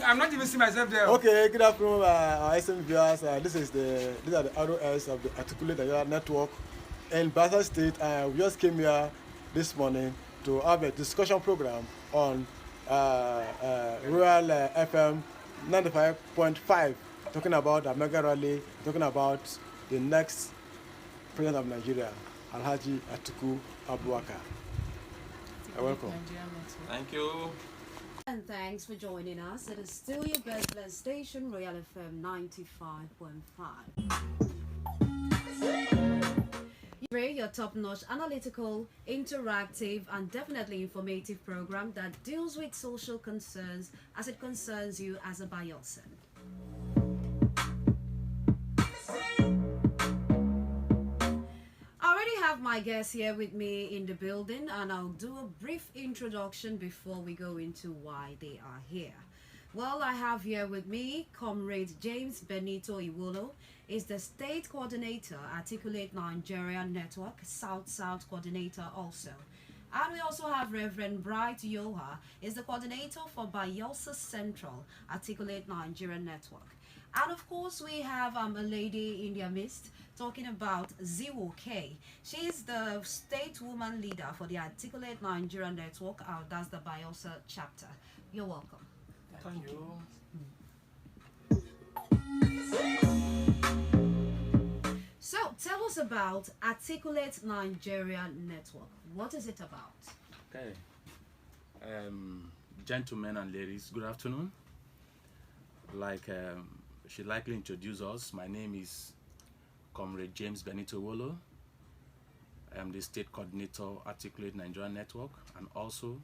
I'm not even seeing myself there. Okay, good afternoon, our SM viewers. These are the ROS of the Atikulate Nigeria Network in Bayelsa State. We just came here this morning to have a discussion program on Royal FM 95.5, talking about the mega rally, talking about the next president of Nigeria, Alhaji Atiku Abubakar. You're welcome. Thank you. And thanks for joining us. It is still your best station, Royal FM 95.5. Your top-notch, analytical, interactive, and definitely informative program that deals with social concerns as it concerns you as a Bayelsan. I already have my guests here with me in the building, and I'll do a brief introduction before we go into why they are here. Well, I have here with me Comrade James Benito Iwolo, is the State Coordinator, Atikulate Nigeria Network, South-South Coordinator also. And we also have Reverend Bright Yoha, is the Coordinator for Bayelsa Central, Atikulate Nigeria Network. And of course, we have a lady in their midst talking about Zero K. She's the state woman leader for the Atikulate Nigeria Network. That's the Bayelsa Chapter. You're welcome. Thank you. So, tell us about Atikulate Nigeria Network. What is it about? Okay. Gentlemen and ladies, good afternoon. Like she likely introduced us, my name is Comrade James Benito Iwolo. I am the State Coordinator Articulate Nigeria Network and also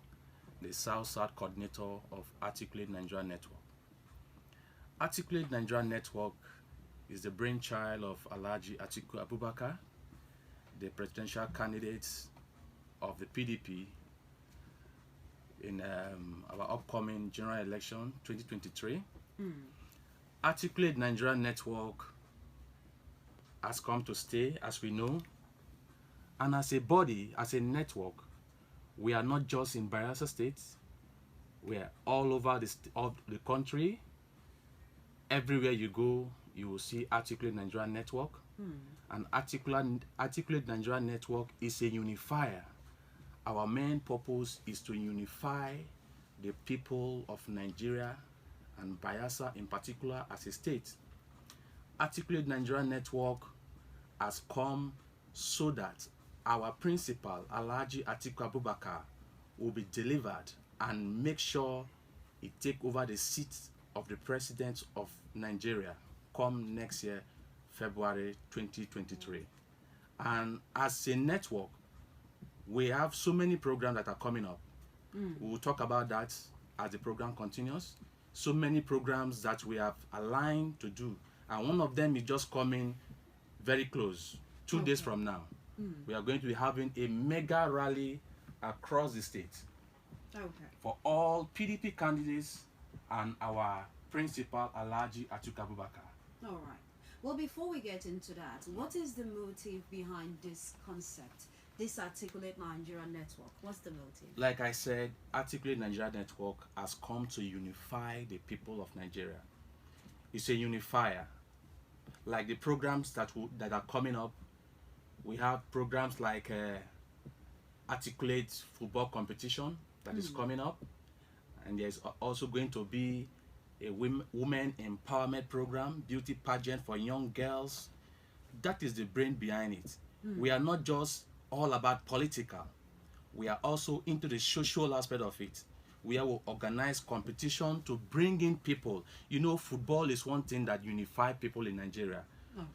the South-South Coordinator of Articulate Nigeria Network. Articulate Nigeria Network is the brainchild of Alhaji Atiku Abubakar, the presidential candidate of the PDP in our upcoming general election 2023. Articulate Nigeria Network has come to stay, as we know, and as a body, as a network, we are not just in Bayelsa State, we are all over the country. Everywhere you go, you will see Articulate Nigeria Network. And Articulate Nigeria Network is a unifier. Our main purpose is to unify the people of Nigeria and Bayelsa in particular as a state. Articulate Nigeria Network has come so that our principal, Alhaji Atiku Abubakar, will be delivered and make sure he take over the seat of the president of Nigeria come next year, February 2023. And as a network, we have so many programs that are coming up. We will talk about that as the program continues. So many programs that we have aligned to do. And one of them is just coming very close, 2 days from now. We are going to be having a mega rally across the state for all PDP candidates and our principal, Alhaji Atiku Abubakar. All right. Well, before we get into that, what is the motive behind this concept, this Articulate Nigeria Network? What's the motive? Like I said, Articulate Nigeria Network has come to unify the people of Nigeria. It's a unifier. Like the programs that are coming up, we have programs like Articulate Football Competition that is coming up. And there's also going to be a women empowerment program, beauty pageant for young girls. That is the brain behind it. We are not just all about political. We are also into the social aspect of it. We will organize competition to bring in people. You know, football is one thing that unifies people in Nigeria.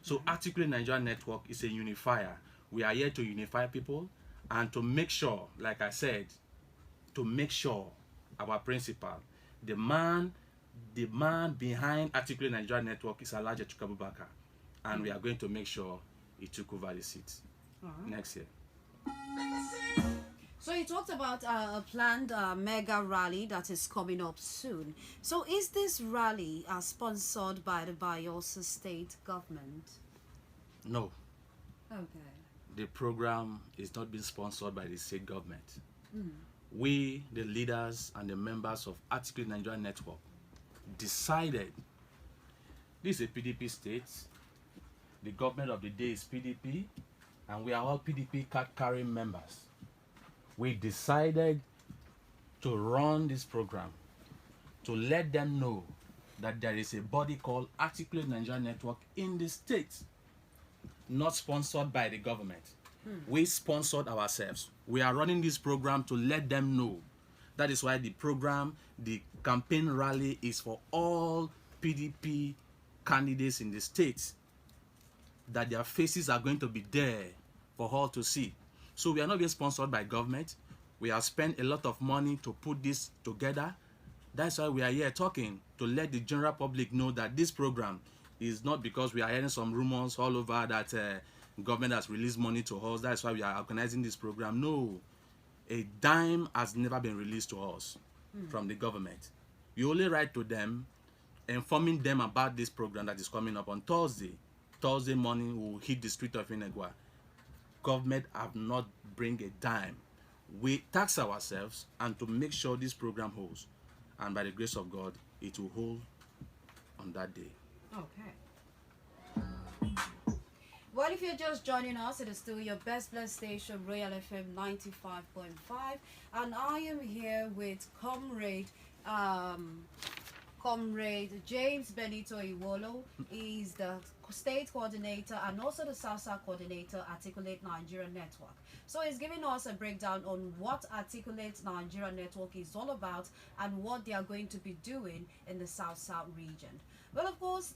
So Articulate Nigeria Network is a unifier. We are here to unify people and to make sure, like I said, to make sure our principal, the man behind Articulate Nigeria Network is Alhaji Atiku Abubakar, and we are going to make sure he took over the seat next year. So you talked about a planned mega rally that is coming up soon. So is this rally sponsored by the Bayelsa State government? No. Okay. The program is not being sponsored by the state government. We, the leaders and the members of Atikulate Nigeria Network, decided, this is a PDP state, the government of the day is PDP, and we are all PDP card-carrying members. We decided to run this program to let them know that there is a body called Atikulate Nigeria Network in the state, not sponsored by the government. We sponsored ourselves. We are running this program to let them know. That is why the program, the campaign rally is for all PDP candidates in the state, that their faces are going to be there for all to see. So we are not being sponsored by government. We have spent a lot of money to put this together. That's why we are here talking, to let the general public know that this program is not because we are hearing some rumors all over that government has released money to us. That's why we are organizing this program. No, a dime has never been released to us from the government. We only write to them, informing them about this program that is coming up on Thursday. Thursday morning, we will hit the street of Inegwa. Government have not bring a dime. We tax ourselves and to make sure this program holds. And by the grace of God, it will hold on that day. Okay. Well, if you're just joining us, it is still your best blessed station, Royal FM 95.5, and I am here with Comrade James Benito Iwolo. He's the state coordinator and also the South coordinator, Atikulate Nigeria Network. So he's giving us a breakdown on what Atikulate Nigeria Network is all about and what they are going to be doing in the South region. Well, of course,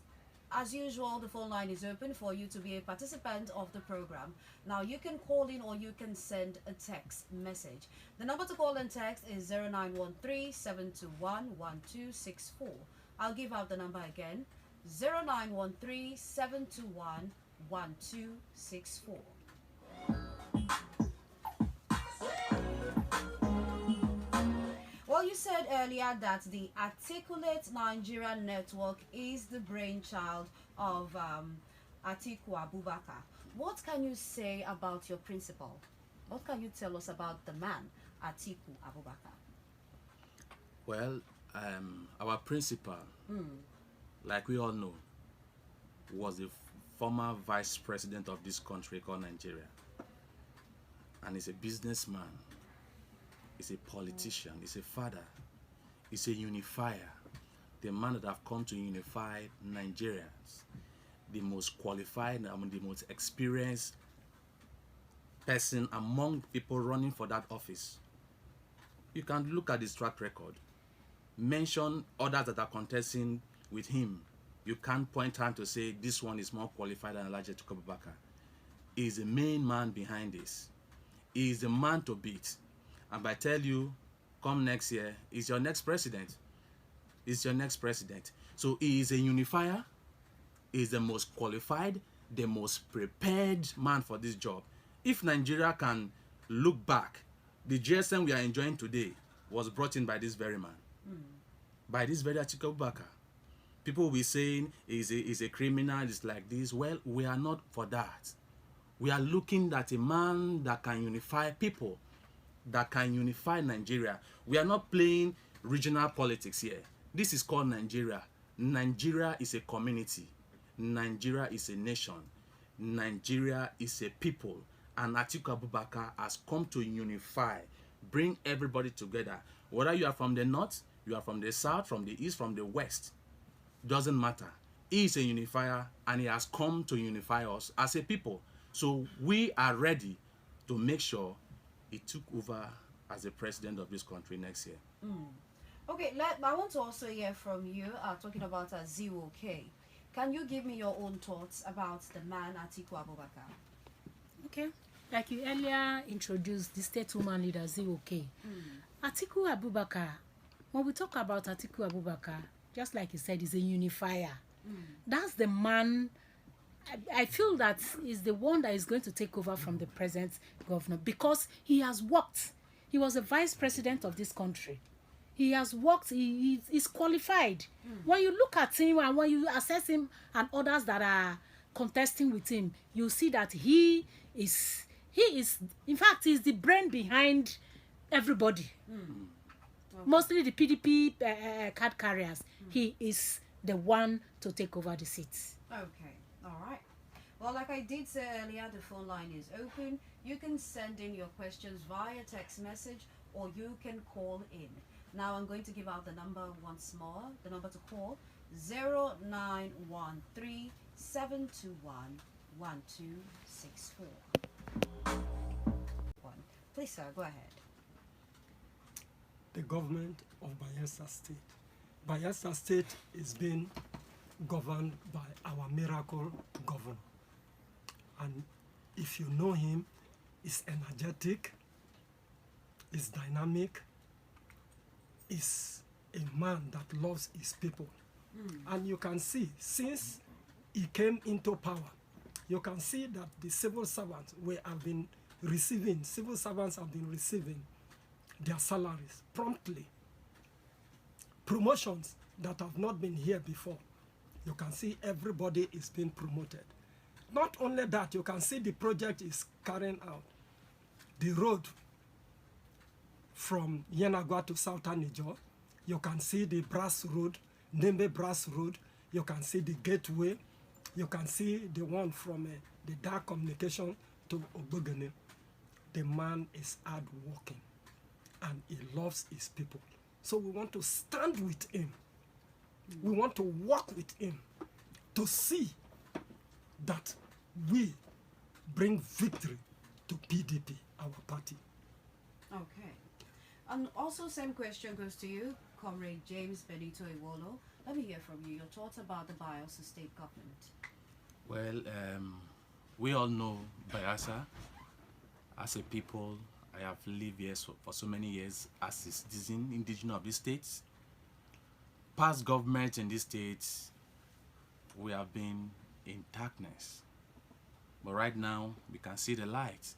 as usual, the phone line is open for you to be a participant of the program. Now, you can call in or you can send a text message. The number to call and text is 0913-721-1264. I'll give out the number again, 0913-721-1264. Well, you said earlier that the Atikulate Nigeria Network is the brainchild of Atiku Abubakar. What can you say about your principal? What can you tell us about the man, Atiku Abubakar? Well, our principal, like we all know, was the former vice president of this country called Nigeria. And he's a businessman. He's a politician, he's a father, he's a unifier, the man that have come to unify Nigerians, the most qualified, the most experienced person among people running for that office. You can look at his track record, mention others that are contesting with him. You can't point out to say this one is more qualified than Alhaji Atiku Abubakar. He is the main man behind this. He is the man to beat. And I tell you, come next year, he's your next president. He's your next president. So he is a unifier. He is the most qualified, the most prepared man for this job. If Nigeria can look back, the GSM we are enjoying today was brought in by this very man. By this very Atiku Abubakar. People will be saying he's a criminal, it's like this. Well, we are not for that. We are looking at a man that can unify people, that can unify Nigeria. We are not playing regional politics here. This is called Nigeria. Nigeria is a community. Nigeria is a nation. Nigeria is a people. And Atiku Abubakar has come to unify, bring everybody together. Whether you are from the north, you are from the south, from the east, from the west, doesn't matter. He is a unifier and he has come to unify us as a people. So we are ready to make sure he took over as the president of this country next year. Okay, I want to also hear from you, talking about Zero K. Can you give me your own thoughts about the man Atiku Abubakar? Okay, like you earlier introduced the state woman leader Zero K. Atiku Abubakar, when we talk about Atiku Abubakar, just like you said, he's a unifier. That's the man. I feel that is the one that is going to take over from the present governor because he has worked. He was a vice president of this country. He has worked. He is qualified. When you look at him and when you assess him and others that are contesting with him, you see that he is. In fact, he's the brain behind everybody. Mostly the PDP card carriers. He is the one to take over the seats. Okay, all right. Well, like I did say earlier, the phone line is open. You can send in your questions via text message or you can call in. Now I'm going to give out the number once more. The number to call 0913 721 1264. Please, sir, go ahead. The government of Bayelsa State. Bayelsa State is being governed by our miracle governor. And if you know him, he's energetic, he's dynamic, he's a man that loves his people. And you can see, since he came into power, you can see that the civil servants have been receiving their salaries promptly. Promotions that have not been here before. You can see everybody is being promoted. Not only that, you can see the project is carrying out. The road from Yenagua to Southern Niger, you can see the Brass Road, Nembe Brass Road, you can see the gateway, you can see the one from the dark communication to Obogene. The man is hard working and he loves his people. So we want to stand with him. We want to work with him to see that we bring victory to PDP, our party. Okay. And also same question goes to you, Comrade James Benito Iwolo. Let me hear from you. Your thoughts about the Bayelsa State government. Well, we all know Bayelsa. As a people, I have lived here for so many years as a citizen, indigenous of this state. Past governments in this state, we have been in darkness. But right now, we can see the light.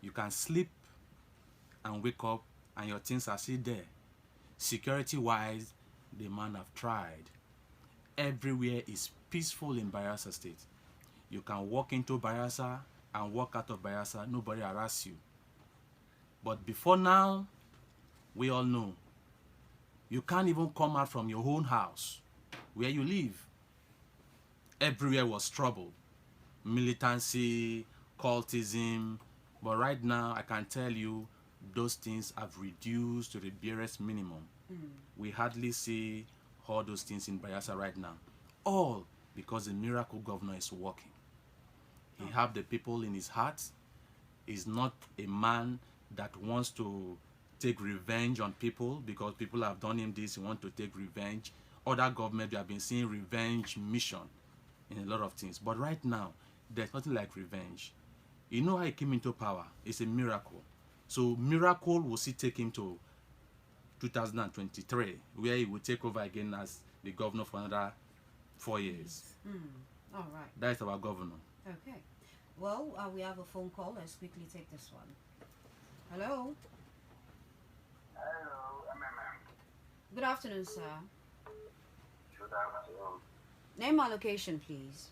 You can sleep and wake up and your things are still there. Security-wise, the man have tried. Everywhere is peaceful in Bayelsa State. You can walk into Bayelsa and walk out of Bayelsa, nobody harass you. But before now, we all know, you can't even come out from your own house where you live. Everywhere was trouble. Militancy, cultism, but right now I can tell you those things have reduced to the barest minimum. We hardly see all those things in Bayelsa right now. All because the miracle governor is working. He have the people in his heart. He's not a man that wants to take revenge on people because people have done him this, he wants to take revenge. Other governments, we have been seeing revenge mission in a lot of things. But right now, there's nothing like revenge. You know how he came into power? It's a miracle. So miracle will still take him to 2023, where he will take over again as the governor for another 4 years. All right. That's our governor. Okay. Well, we have a phone call. Let's quickly take this one. Hello. Hello, MMM. Good afternoon, sir. Good afternoon. Name and location, please.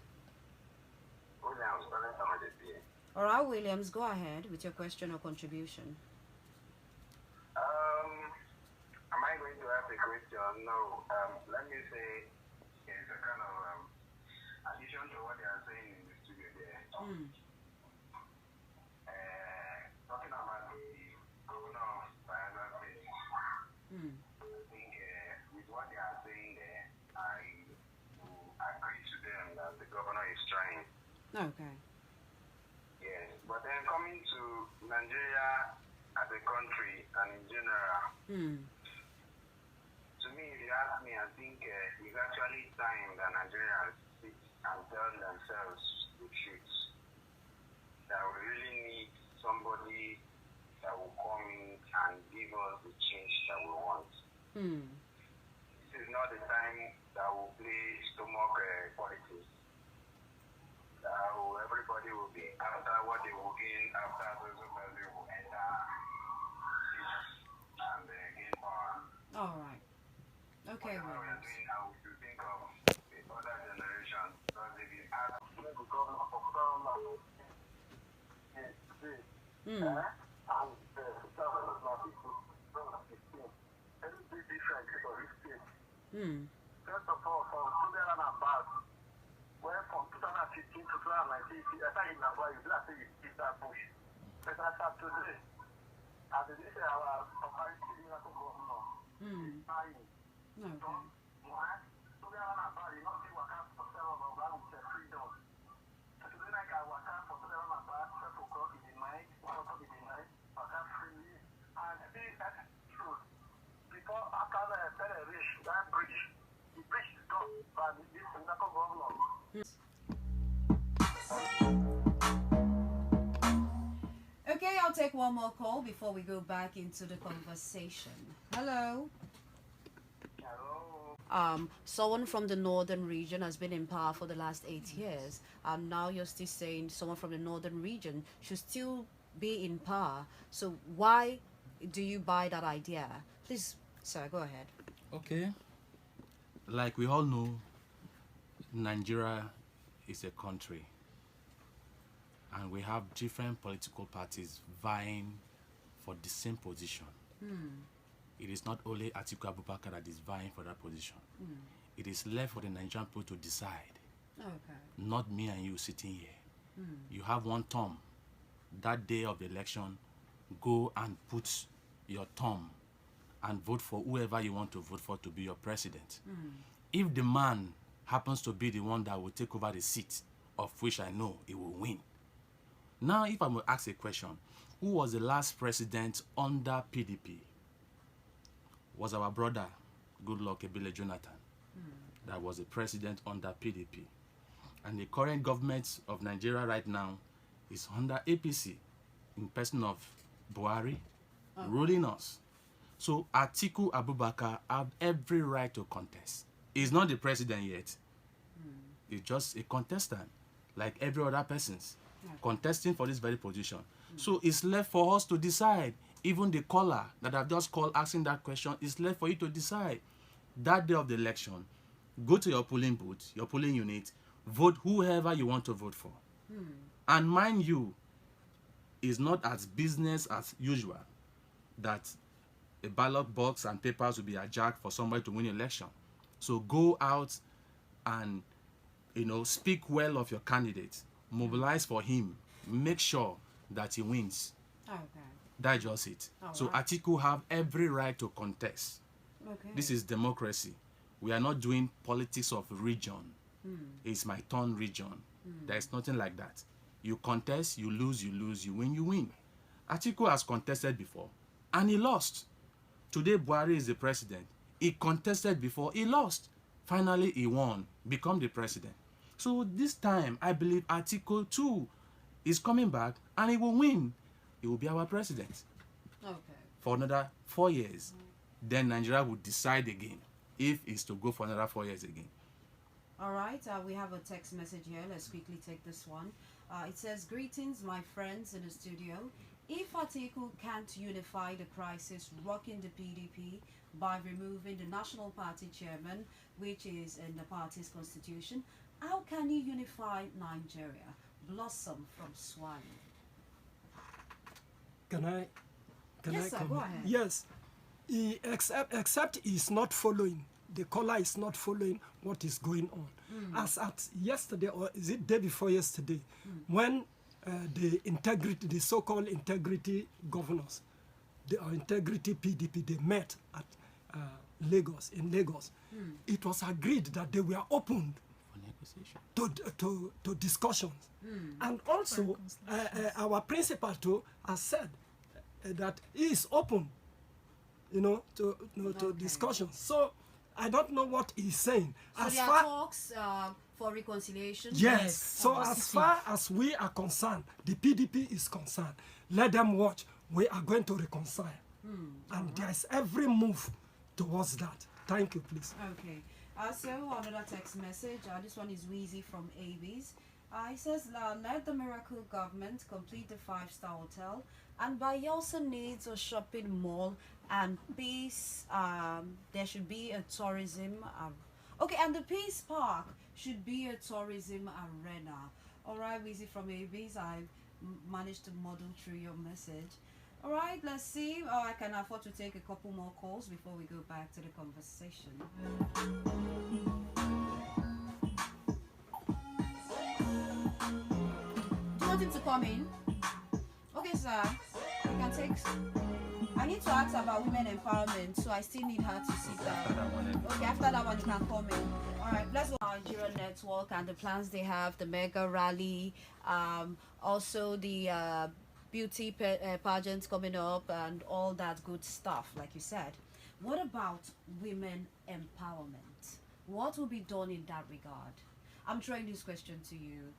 Williams, calling from Mediatv. All right, Williams, go ahead with your question or contribution. Am I going to ask a question? No. Let me say it's a kind of addition to what they are saying in the studio there. Talking about the governor of Bayelsa State. I think with what they are saying there, I will agree to them that the governor is trying. Okay. Yes, but then coming to Nigeria as a country and in general, to me, if you ask me, I think it's actually time that Nigerians sit and tell themselves the truth. That we really need somebody that will come in and give us the change that we want. This is not the time that will play stomach politics. Everybody will be after what they will gain after those who will enter and gain power. All right. Okay, What we are Williams. doing now, we should think of the other generation. Because if you ask the governor of Ghana, and the government is not equal to 2015. First of all, for children and back, where from 2015 to 2019, I started in Nigeria, you last say you keep that bush. But as of today, as it is our comparison miracle governor, is dying. Okay. Why? Children and back, you not see what kind of seven of them with freedom. So today, like I work out for children and back, 12 o'clock in the night, 1 o'clock in the night, work out freely. And that's true. Before, after the reach that bridge, the bridge is gone by this miracle governor. Okay, I'll take one more call before we go back into the conversation. Hello. Hello. Someone from the northern region has been in power for the last 8 years, and now you're still saying someone from the northern region should still be in power. So why do you buy that idea? Please, sir, go ahead. Okay. Like we all know, Nigeria is a country, and we have different political parties vying for the same position. It is not only Atiku Abubakar that is vying for that position. It is left for the Nigerian people to decide, Okay. not me and you sitting here. You have one term. That day of the election, go and put your thumb and vote for whoever you want to vote for to be your president. If the man happens to be the one that will take over the seat, of which I know he will win. Now, if I will ask a question, who was the last president under PDP? Was our brother, Goodluck Ebele Jonathan, that was the president under PDP. And the current government of Nigeria right now is under APC, in person of Buhari, ruling us. So Atiku Abubakar have every right to contest. He's not the president yet. He's just a contestant, like every other person's, contesting for this very position. So it's left for us to decide. Even the caller that I've just called asking that question, it's left for you to decide. That day of the election, go to your polling booth, your polling unit, vote whoever you want to vote for. And mind you, it's not as business as usual that a ballot box and papers will be hijacked for somebody to win an election. So go out and, speak well of your candidate, mobilize for him, make sure that he wins. Okay. That's just it. So right. Atiku have every right to contest. Okay. This is democracy. We are not doing politics of region. It's my turn region. There is nothing like that. You contest, you lose, you win, you win. Atiku has contested before, and he lost. Today, Buhari is the president. He contested before, he lost. Finally, he won, become the president. So this time, I believe Atiku too is coming back, and he will win. He will be our president Okay. for another 4 years. Then Nigeria will decide again if it's to go for another 4 years again. All right, we have a text message here. Let's quickly take this one. It says, greetings, my friends in the studio. If Atiku can't unify the crisis rocking the PDP by removing the National Party chairman, which is in the party's constitution, how can he unify Nigeria? Blossom from Swine. Can I Yes, sir, go comment? ahead. Yes. Except he's not following. The caller is not following what is going on. As at yesterday, or is it day before yesterday, when the so-called integrity governors, the integrity PDP, they met at Lagos, it was agreed that they were opened For negotiation. to discussions. And also, our principal too has said that he is open, to discussions. So I don't know what he's saying. So As there far are talks for reconciliation? yes, so as positive. far as we are concerned, the PDP is concerned, let them watch. We are going to reconcile. And there's every move towards that. Thank you, please. Okay. So another text message. This one is Wheezy from ABs. It says, let the miracle government complete the 5-star hotel, and Bayelsa needs a shopping mall and peace. There should be a tourism. Okay, and the Peace Park should be a tourism arena. All right, Wheezy from ABs. I've managed to muddle through your message. All right, let's see. Oh, I can afford to take a couple more calls before we go back to the conversation. Do you want him to come in? Okay, sir. You can take. I need to ask about women empowerment, so I still need her to sit down. Okay, after that one, you can come in. All right, let's go. Nigeria Network and the plans they have, the mega rally, also the beauty pageants coming up, and all that good stuff, like you said. What about women empowerment? What will be done in that regard? I'm throwing this question to you,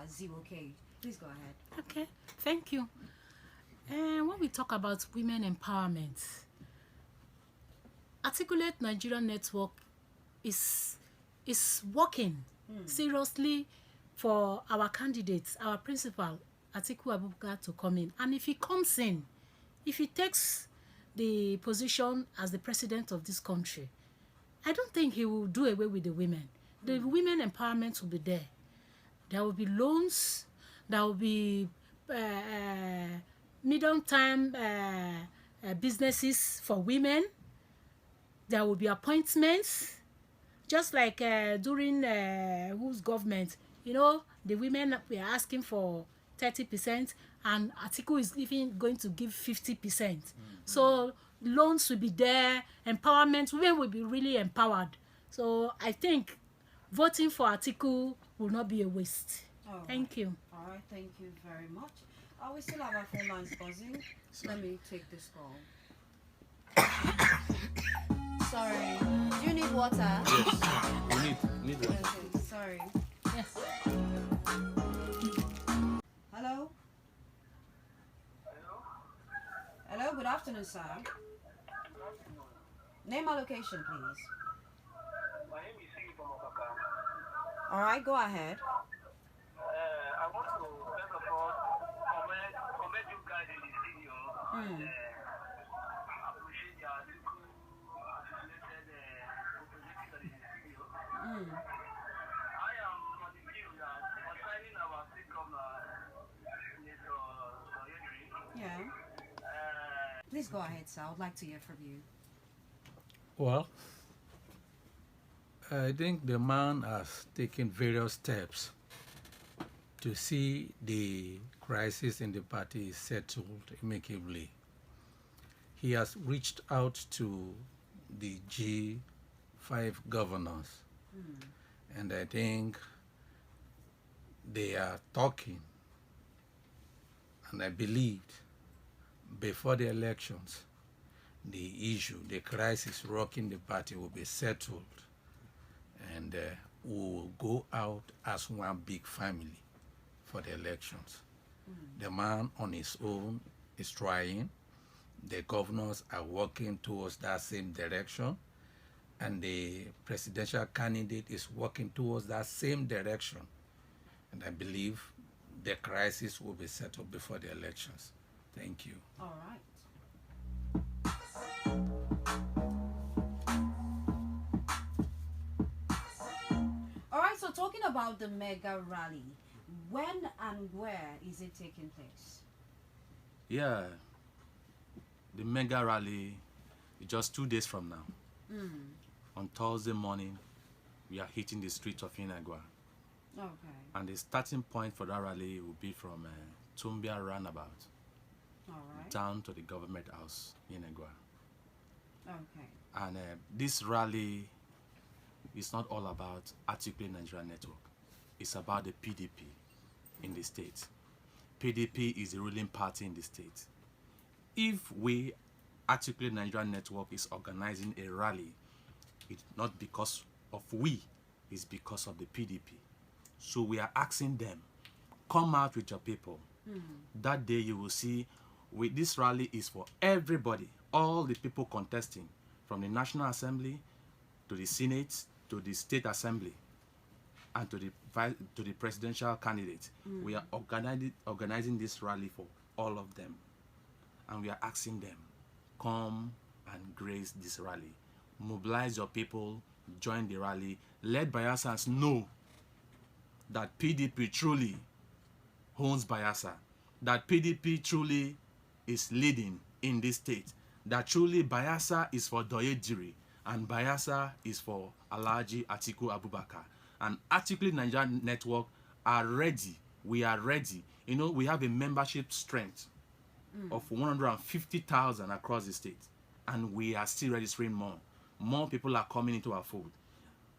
Zero K. Please go ahead. Okay, thank you. When we talk about women empowerment, Atikulate Nigeria Network is working seriously for our candidates, our principal, Atiku Abubakar, to come in. And if he comes in, if he takes the position as the president of this country, I don't think he will do away with the women. The women empowerment will be there. There will be loans, there will be medium-term businesses for women. There will be appointments, just like during whose government, the women were asking for 30%, and Atiku is even going to give 50%. So loans will be there, empowerment, women will be really empowered. So I think voting for Atiku will not be a waste. Thank you. All right, thank you very much. We still have our phone lines buzzing. Let me take this call. Sorry. Do you need water? Yes, we need water. Okay, sorry. Yes. Hello? Hello, good afternoon, sir. Name and location, please. My name is Sigi from Okaka. All right, go ahead. I want to, first of all, commend you guys in the studio. And, appreciate your related opportunity in the studio. I am on the view that concerning our state governor, Mr. Soyedri. Yeah. Please go ahead, sir. I would like to hear from you. Well, I think the man has taken various steps to see the crisis in the party is settled amicably. He has reached out to the G5 governors, and I think they are talking, and I believed before the elections, the issue, the crisis rocking the party will be settled, and we will go out as one big family for the elections. The man on his own is trying. The governors are working towards that same direction, and the presidential candidate is working towards that same direction. And I believe the crisis will be settled before the elections. Thank you. All right. All right, so talking about the mega rally, when and where is it taking place? Yeah, the mega rally is just 2 days from now. On Thursday morning, we are hitting the streets of Inagua. Okay. And the starting point for that rally will be from Tumbia Roundabout All right. down to the government house in Inagua. Okay. And this rally is not all about Atikulate Nigeria Network. It's about the PDP in the state. PDP is the ruling party in the state. If we, Atikulate Nigeria Network, is organizing a rally, it's not because of we, it's because of the PDP. So we are asking them, come out with your people. That day you will see, this rally is for everybody, all the people contesting, from the National Assembly to the Senate to the State Assembly and to the presidential candidate. We are organizing this rally for all of them. And we are asking them, come and grace this rally. Mobilize your people, join the rally. Let Bayelsans know that PDP truly owns Bayelsa, that PDP truly is leading in this state, that truly Bayelsa is for Doyediri and Bayelsa is for Alhaji Atiku Abubakar. And Atikulate Nigeria Network are ready. We are ready. You know, we have a membership strength of 150,000 across the state, and we are still registering more. More people are coming into our fold.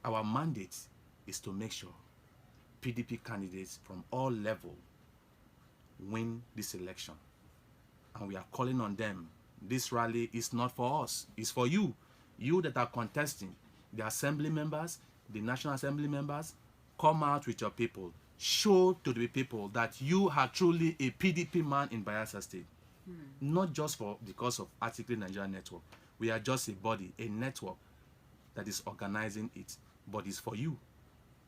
Our mandate is to make sure PDP candidates from all levels win this election. And we are calling on them. This rally is not for us, it's for you. You that are contesting, the assembly members, the National Assembly members, come out with your people. Show to the people that you are truly a PDP man in Bayelsa State. Not just because of Atikulate Nigeria Network. We are just a body, a network that is organizing it. But it's for you.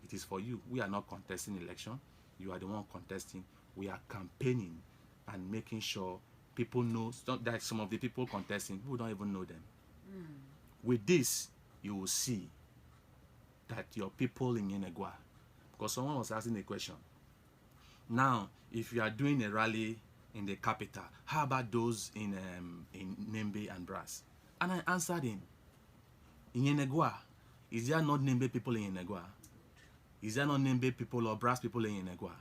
It is for you. We are not contesting election. You are the one contesting. We are campaigning and making sure people know that some of the people contesting, people don't even know them. With this, you will see that your people in Yenegua, because someone was asking a question. Now, if you are doing a rally in the capital, how about those in Nembe and Brass? And I answered him, in Yenegua, is there not Nembe people in Yenegua? Is there not Nembe people or Brass people in Yenegua?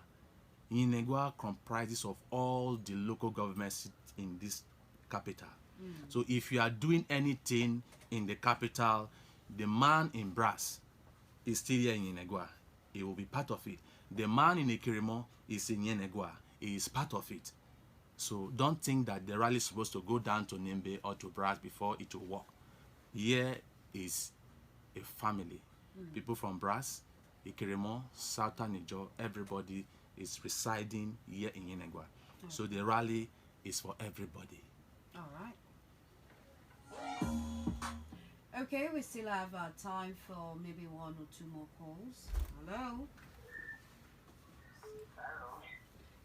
Yenegua comprises of all the local governments in this capital. So if you are doing anything in the capital, the man in Brass is still here in Yenegua. He will be part of it. The man in Ekirimo is in Yenegua. He is part of it. So don't think that the rally is supposed to go down to Nembe or to Brass before it will work. Here is a family. People from Brass, Ekirimo, Southern Niger, everybody is residing here in Yenegua. So the rally is for everybody. All right. Okay, we still have time for maybe one or two more calls. Hello.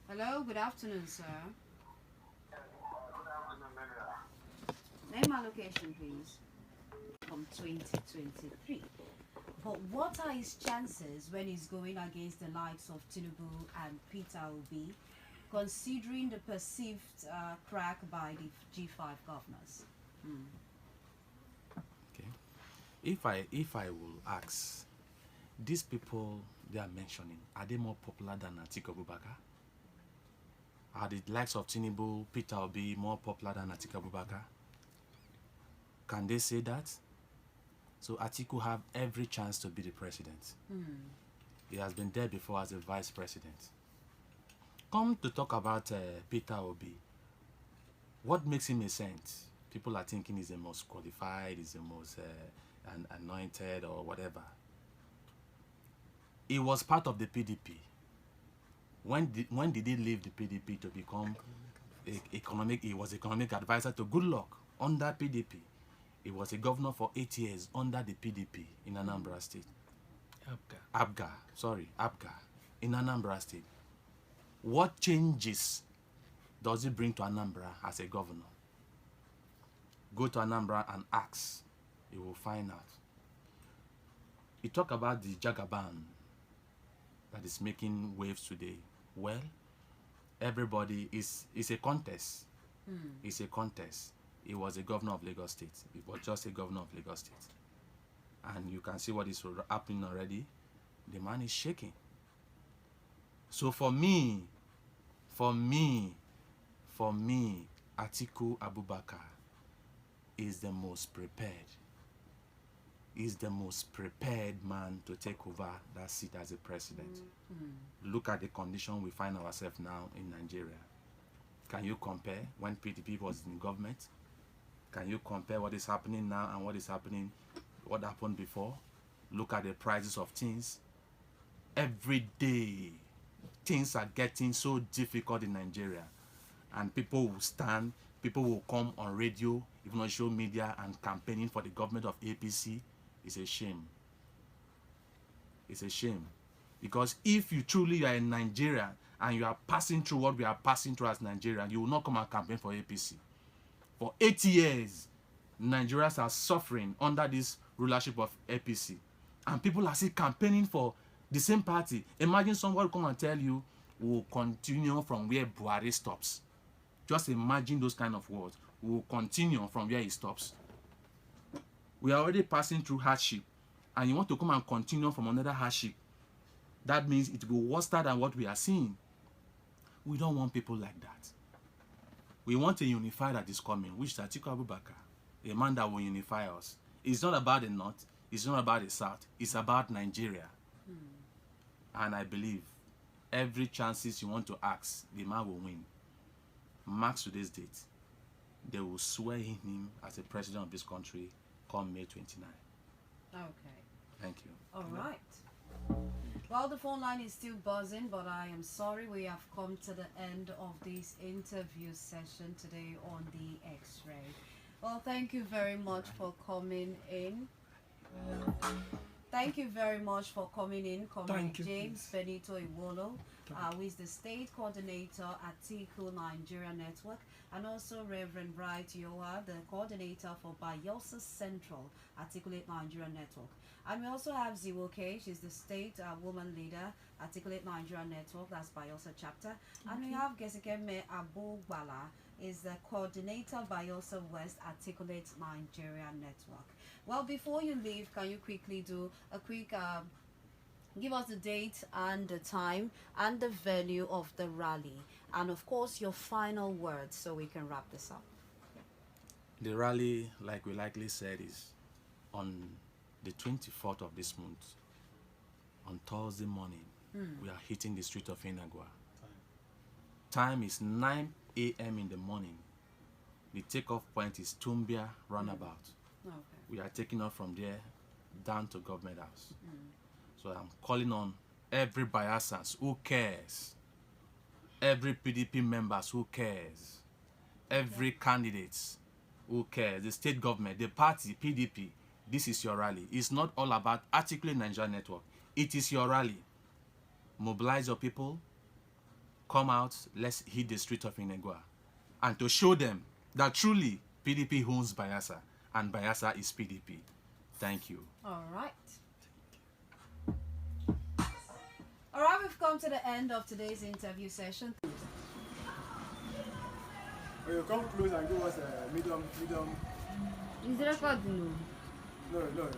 Hello, good afternoon, sir. Name and location, please. From 2023. But what are his chances when he's going against the likes of Tinubu and Peter Obi, considering the perceived crack by the G5 governors? Okay. If I will ask, these people they are mentioning, are they more popular than Atiku Abubakar? Are the likes of Tinubu, Peter Obi more popular than Atiku Abubakar? Can they say that? So Atiku have every chance to be the president. He has been there before as a vice president. Come to talk about Peter Obi. What makes him a saint? People are thinking he's the most qualified, he's the most anointed or whatever. He was part of the PDP. When did he leave the PDP to become he was economic advisor to Goodluck under PDP. He was a governor for 8 years under the PDP in Anambra State. Abga, in Anambra State. What changes does he bring to Anambra as a governor? Go to Anambra and ask. You will find out. You talk about the Jagaban that is making waves today. Well, everybody is a contest. It's a contest. He was a governor of Lagos State. He was just a governor of Lagos State. And you can see what is happening already. The man is shaking. So for me, Atiku Abubakar is the most prepared. Is the most prepared man to take over that seat as a president. Look at the condition we find ourselves now in Nigeria. Can you compare when PDP was in government? Can you compare what is happening now and what happened before? Look at the prices of things. Every day, things are getting so difficult in Nigeria. And people will stand, people will come on radio, even on social media, and campaigning for the government of APC. It's a shame. It's a shame. Because if you truly are in Nigeria and you are passing through what we are passing through as Nigerians, you will not come and campaign for APC. For 8 years, Nigerians are suffering under this rulership of APC. And people are still campaigning for the same party. Imagine someone come and tell you, we'll continue from where Buhari stops. Just imagine those kind of words. We will continue from where it stops. We are already passing through hardship, and you want to come and continue from another hardship. That means it will be worse than what we are seeing. We don't want people like that. We want a unifier that is coming, which is Atiku Abubakar, a man that will unify us. It's not about the North, it's not about the South, it's about Nigeria. And I believe every chances you want to ask, the man will win. Mark today's date. They will swear in him as the president of this country come May 29. Okay. Thank you. All right. Well, the phone line is still buzzing, but I am sorry we have come to the end of this interview session today on the X-Ray. Well, thank you very much for coming in. Thank you very much for coming in, Comrade James Benito Iwolo, who is the State Coordinator at Atikulate Nigeria Network, and also Reverend Bright Yoa, the Coordinator for Bayelsa Central Atikulate Nigeria Network. And we also have Ziwoke, she's the State Woman Leader Atikulate Nigeria Network, that's Bayelsa Chapter. And we have Gesikeme Abugbala, is the Coordinator Bayelsa West Atikulate Nigeria Network. Well, before you leave, can you quickly do a quick, give us the date and the time and the venue of the rally, and of course your final words so we can wrap this up. The rally, like we likely said, is on the 24th of this month. On Thursday morning, we are hitting the street of Enagua. Time is 9 a.m. in the morning. The takeoff point is Tumbia Roundabout. Okay. We are taking off from there down to Government House. So I'm calling on every Bayelsans who cares, every PDP members who cares, every candidates who cares, the state government, the party, PDP. This is your rally. It's not all about Atikulate Nigeria Network. It is your rally. Mobilize your people. Come out. Let's hit the street of Enagua. And to show them that truly PDP owns Bayelsa and Bayelsa is PDP. Thank you. All right. All right, we've come to the end of today's interview session. Will you come close and give us a medium? Is it recording? No.